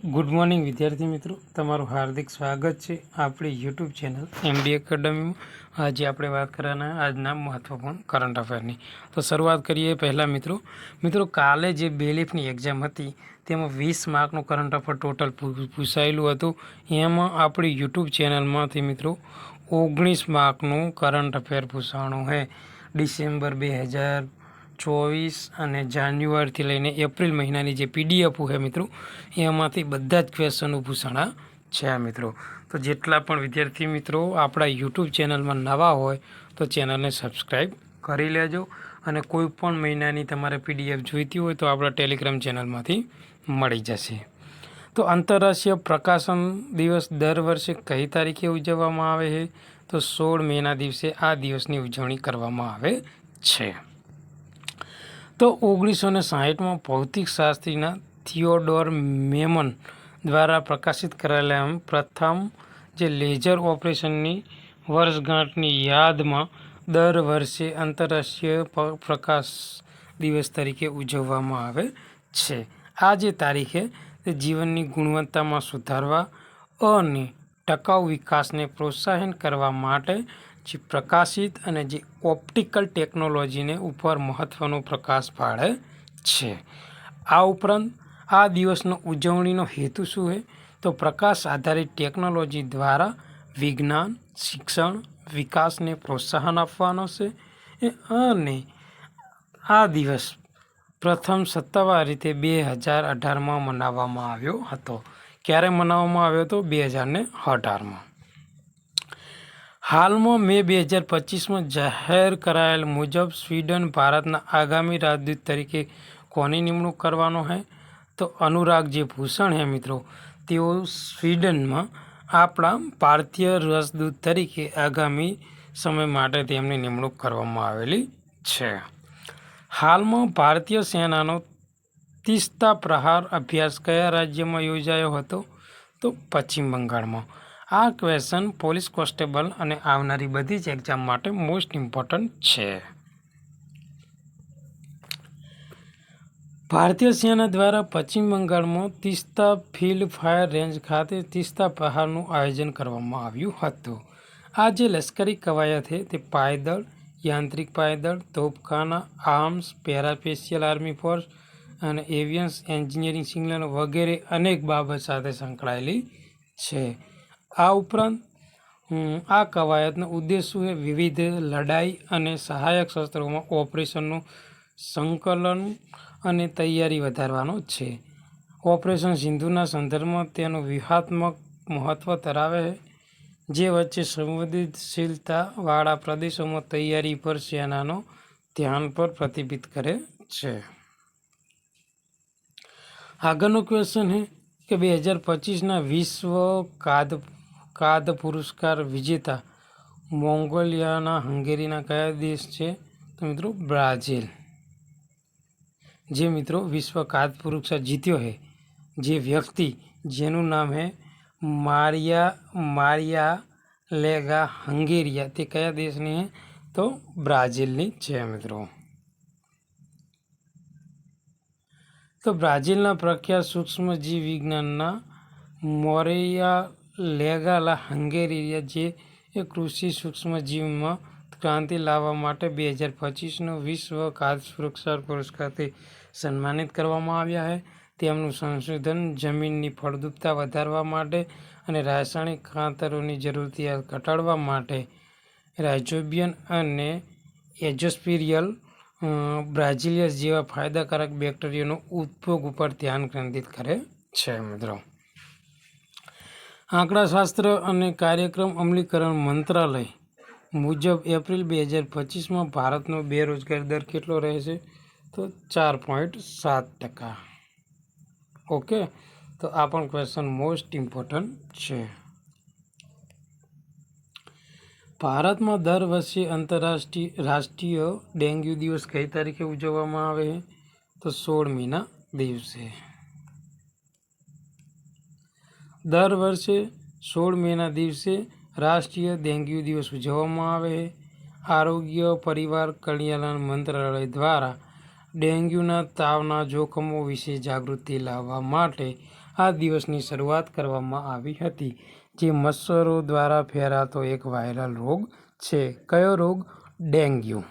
Good morning વિદ્યાર્થી મિત્રો, તમારું હાર્દિક સ્વાગત છે આપણી યુટ્યુબ ચેનલ MD એકેડમીમાં। આજે આપણે વાત કરવાના આજના મહત્વપૂર્ણ કરંટ અફેરની। તો શરૂઆત કરીએ પહેલાં મિત્રો કાલે જે બેલીફની એક્ઝામ હતી તેમાં 20 માર્કનું કરંટ અફેર ટોટલ પૂછાયેલું હતું। એમાં આપણી યુટ્યુબ ચેનલમાંથી મિત્રો 19 માર્કનું કરંટ અફેર પૂછવાનું છે। ડિસેમ્બર 2024 અને જાન્યુઆરીથી લઈને એપ્રિલ મહિનાની જે PDF છે મિત્રો, એમાંથી બધા જ ક્વેશ્ચનો પૂછાણા છે મિત્રો। તો જેટલા પણ વિદ્યાર્થી મિત્રો આપણા યુટ્યુબ ચેનલમાં નવા હોય તો ચેનલને સબસ્ક્રાઈબ કરી લેજો, અને કોઈ પણ મહિનાની તમારે PDF જોઈતી હોય તો આપણા ટેલિગ્રામ ચેનલમાંથી મળી જશે। તો આંતરરાષ્ટ્રીય પ્રકાશન દિવસ દર વર્ષે કઈ તારીખે ઉજવવામાં આવે છે? તો 16 મેના દિવસે આ દિવસની ઉજવણી કરવામાં આવે છે। તો 1960માં ભૌતિકશાસ્ત્રીના થિયોડોર મેમન દ્વારા પ્રકાશિત કરાયેલા પ્રથમ જે લેઝર ઓપરેશનની વર્ષગાંઠની યાદમાં દર વર્ષે આંતરરાષ્ટ્રીય પ્રકાશ દિવસ તરીકે ઉજવવામાં આવે છે। આ જે તારીખે તે જીવનની ગુણવત્તામાં સુધારવા અને ટકાઉ વિકાસને પ્રોત્સાહન કરવા માટે જે પ્રકાશિત અને જે ઓપ્ટિકલ ટેકનોલોજીને ઉપર મહત્ત્વનો પ્રકાશ પાડે છે। આ ઉપરાંત આ દિવસનો ઉજવણીનો હેતુ શું છે? તો પ્રકાશ આધારિત ટેકનોલોજી દ્વારા વિજ્ઞાન, શિક્ષણ, વિકાસને પ્રોત્સાહન આપવાનો છે। અને આ દિવસ પ્રથમ સત્તાવાર રીતે 2018માં મનાવવામાં આવ્યો હતો। ક્યારે મનાવવામાં આવ્યો હતો? 2018માં। હાલમાં મે 2025માં જાહેર કરાયેલ મુજબ સ્વીડન ભારતના આગામી રાજદૂત તરીકે કોની નિમણૂક કરવાનો છે? તો અનુરાગ જે ભૂષણ છે મિત્રો, તેઓ સ્વીડનમાં આપણા ભારતીય રાજદૂત તરીકે આગામી સમય માટે તેમની નિમણૂક કરવામાં આવેલી છે। હાલમાં ભારતીય સેનાનો તીસ્તા પ્રહાર અભ્યાસ કયા રાજ્યમાં યોજાયો હતો? તો પશ્ચિમ બંગાળમાં। આ ક્વેશ્ચન પોલીસ કોન્સ્ટેબલ અને આવનારી બધી જ એક્ઝામ માટે મોસ્ટ ઇમ્પોર્ટન્ટ છે। ભારતીય સેના દ્વારા પશ્ચિમ બંગાળમાં તીસ્તા ફિલ્ડ ફાયર રેન્જ ખાતે તીસ્તા પ્રહારનું આયોજન કરવામાં આવ્યું હતું। આ જે લશ્કરી કવાયત છે તે પાયદળ, યાંત્રિક પાયદળ, તોપખાના, આર્મ્સ, પેરાસ્પેશિયલ આર્મી ફોર્સ અને એવિયન્સ એન્જિનિયરિંગ સિગ્નલ વગેરે અનેક બાબત સાથે સંકળાયેલી છે। આ ઉપરાંત આ કવાયતનો ઉદ્દેશ શું છે? વિવિધ લડાઈ અને સહાયક શસ્ત્રોમાં ઓપરેશનનું સંકલન અને તૈયારી વધારવાનો છે। ઓપરેશન સિંધુના સંદર્ભમાં તેનું વ્યૂહાત્મક મહત્ત્વ ધરાવે છે, જે વચ્ચે સંવેદનશીલતાવાળા પ્રદેશોમાં તૈયારી પર સેનાનો ધ્યાન પર પ્રતિબિંબિત કરે છે। આગળનો ક્વેશ્ચન છે કે 2025ના વિશ્વ કાદ પુરસ્કાર વિજેતા મોંગોલિયાના હંગેરીના કયા દેશ છે? તો મિત્રો બ્રાઝિલ। જે મિત્રો વિશ્વ કાદ પુરસ્કાર જીત્યો છે જે વ્યક્તિ, જેનું નામ છે મારિયા લેગા હંગેરિયા, તે કયા દેશની છે? તો બ્રાઝિલની છે મિત્રો। તો બ્રાઝિલના પ્રખ્યાત સૂક્ષ્મજીવ વિજ્ઞાનના મોરેયા લેગાલા હંગેરિયા, જે કૃષિ સૂક્ષ્મજીવમાં ક્રાંતિ લાવવા માટે 2025નો વિશ્વ કાદ પુરસ્કારથી સન્માનિત કરવામાં આવ્યા છે। તેમનું સંશોધન જમીનની ફળદ્રુપતા વધારવા માટે અને રાસાયણિક ખાતરોની જરૂરિયાત ઘટાડવા માટે રાઇઝોબિયમ અને એઝોસ્પિરિયલ બ્રાઝિલિયસ જેવા ફાયદાકારક બેક્ટેરિયાનો ઉપયોગ ઉપર ધ્યાન કેન્દ્રિત કરે છે મિત્રો। આંકડાશાસ્ત્ર અને કાર્યક્રમ અમલીકરણ મંત્રાલય મુજબ એપ્રિલ 2025માં ભારતનો બેરોજગારી દર કેટલો રહેશે? તો 4.7%। ઓકે, તો આ પણ ક્વેશ્ચન મોસ્ટ ઇમ્પોર્ટન્ટ છે। ભારતમાં દર વર્ષે રાષ્ટ્રીય ડેન્ગ્યુ દિવસ કઈ તારીખે ઉજવવામાં આવે છે? તો 16 મેના દિવસે। દર વર્ષે 16 મેના દિવસે રાષ્ટ્રીય ડેન્ગ્યુ દિવસ ઉજવવામાં આવે છે। આરોગ્ય પરિવાર કલ્યાણ મંત્રાલય દ્વારા ડેન્ગ્યુના તાવના જોખમો વિશે જાગૃતિ લાવવા માટે આ દિવસની શરૂઆત કરવામાં આવી હતી, જે મચ્છરો દ્વારા ફેલાતો એક વાયરલ રોગ છે. કયો રોગ? ડેન્ગ્યુ.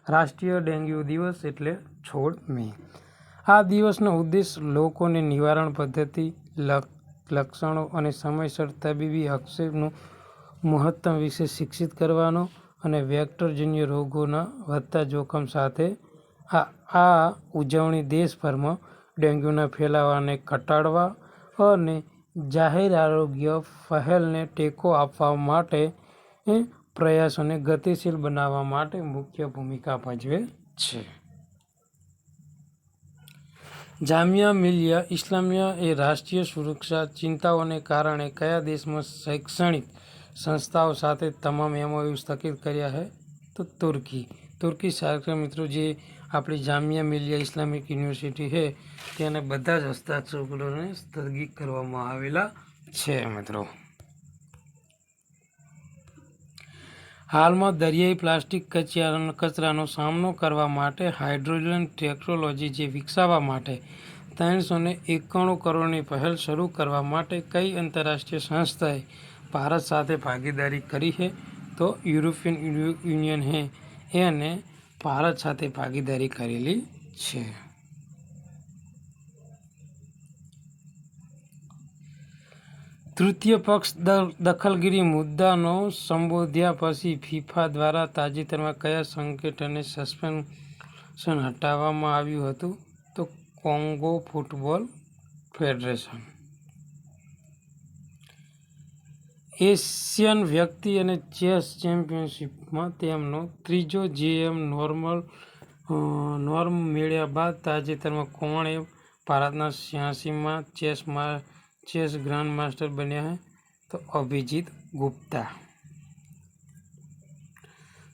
રાષ્ટ્રીય ડેન્ગ્યુ દિવસ એટલે 16 મે. આ દિવસનો ઉદ્દેશ લોકોને નિવારણ પદ્ધતિ, લક્ષણો અને સમયસર તબીબી હસ્તક્ષેપનું મહત્વ વિશે શિક્ષિત કરવાનો અને વેક્ટરજન્ય રોગોના વધતા જોખમ સાથે આ ઉજવણી દેશભરમાં ડેન્ગ્યુના ફેલાવાને ઘટાડવા અને જાહેર આરોગ્ય પહેલને ટેકો આપવા માટે પ્રયાસોને ગતિશીલ બનાવવા માટે મુખ્ય ભૂમિકા ભજવે છે. જામિયા મિલિયા ઇસ્લામિયા એ રાષ્ટ્રીય સુરક્ષા ચિંતાઓને કારણે કયા દેશમાં શૈક્ષણિક સંસ્થાઓ સાથે તમામ MOU સ્થગિત કર્યા છે? તો તુર્કી. તુર્કી સરકાર મિત્રો જે આપણી જામિયા મિલિયા ઇસ્લામિક યુનિવર્સિટી છે તેને બધા જ હસ્તાક્ષરોને સ્થગિત કરવામાં આવેલા છે મિત્રો. હાલમાં દરિયાઈ પ્લાસ્ટિક કચરાનો સામનો કરવા માટે હાઇડ્રોજન ટેકનોલોજી જે વિકસાવવા માટે 391 કરોડની પહેલ શરૂ કરવા માટે કઈ આંતરરાષ્ટ્રીય સંસ્થાએ ભારત સાથે ભાગીદારી કરી છે? તો યુરોપિયન યુનિયન એને ભારત સાથે ભાગીદારી કરેલી છે. તૃતીય પક્ષ દખલગીરી મુદ્દાનો સંબોધ્યા પછી ફિફા દ્વારા તાજેતરમાં કયા સંગઠનને સસ્પેન્શન હટાવવામાં આવ્યું હતું? તો કોંગો ફૂટબોલ ફેડરેશન. એશિયન વ્યક્તિ અને ચેસ ચેમ્પિયનશિપમાં તેમનો ત્રીજો GM નોર્મ મેળવ્યા બાદ તાજેતરમાં કોણે ભારતના 86મા ચેસ ગ્રાન્ડ માસ્ટર બન્યા છે? તો અભિજીત ગુપ્તા.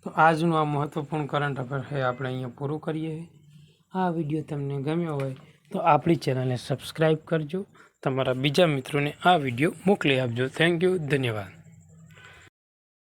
તો આજનું આ મહત્વપૂર્ણ કરંટ અફેર છે આપણે અહીંયા પૂરું કરીએ. આ વિડીયો તમને ગમ્યો હોય તો આપણી ચેનલને સબસ્ક્રાઈબ કરજો. તમારા બીજા મિત્રોને આ વિડીયો મોકલી આપજો. Thank you. ધન્યવાદ.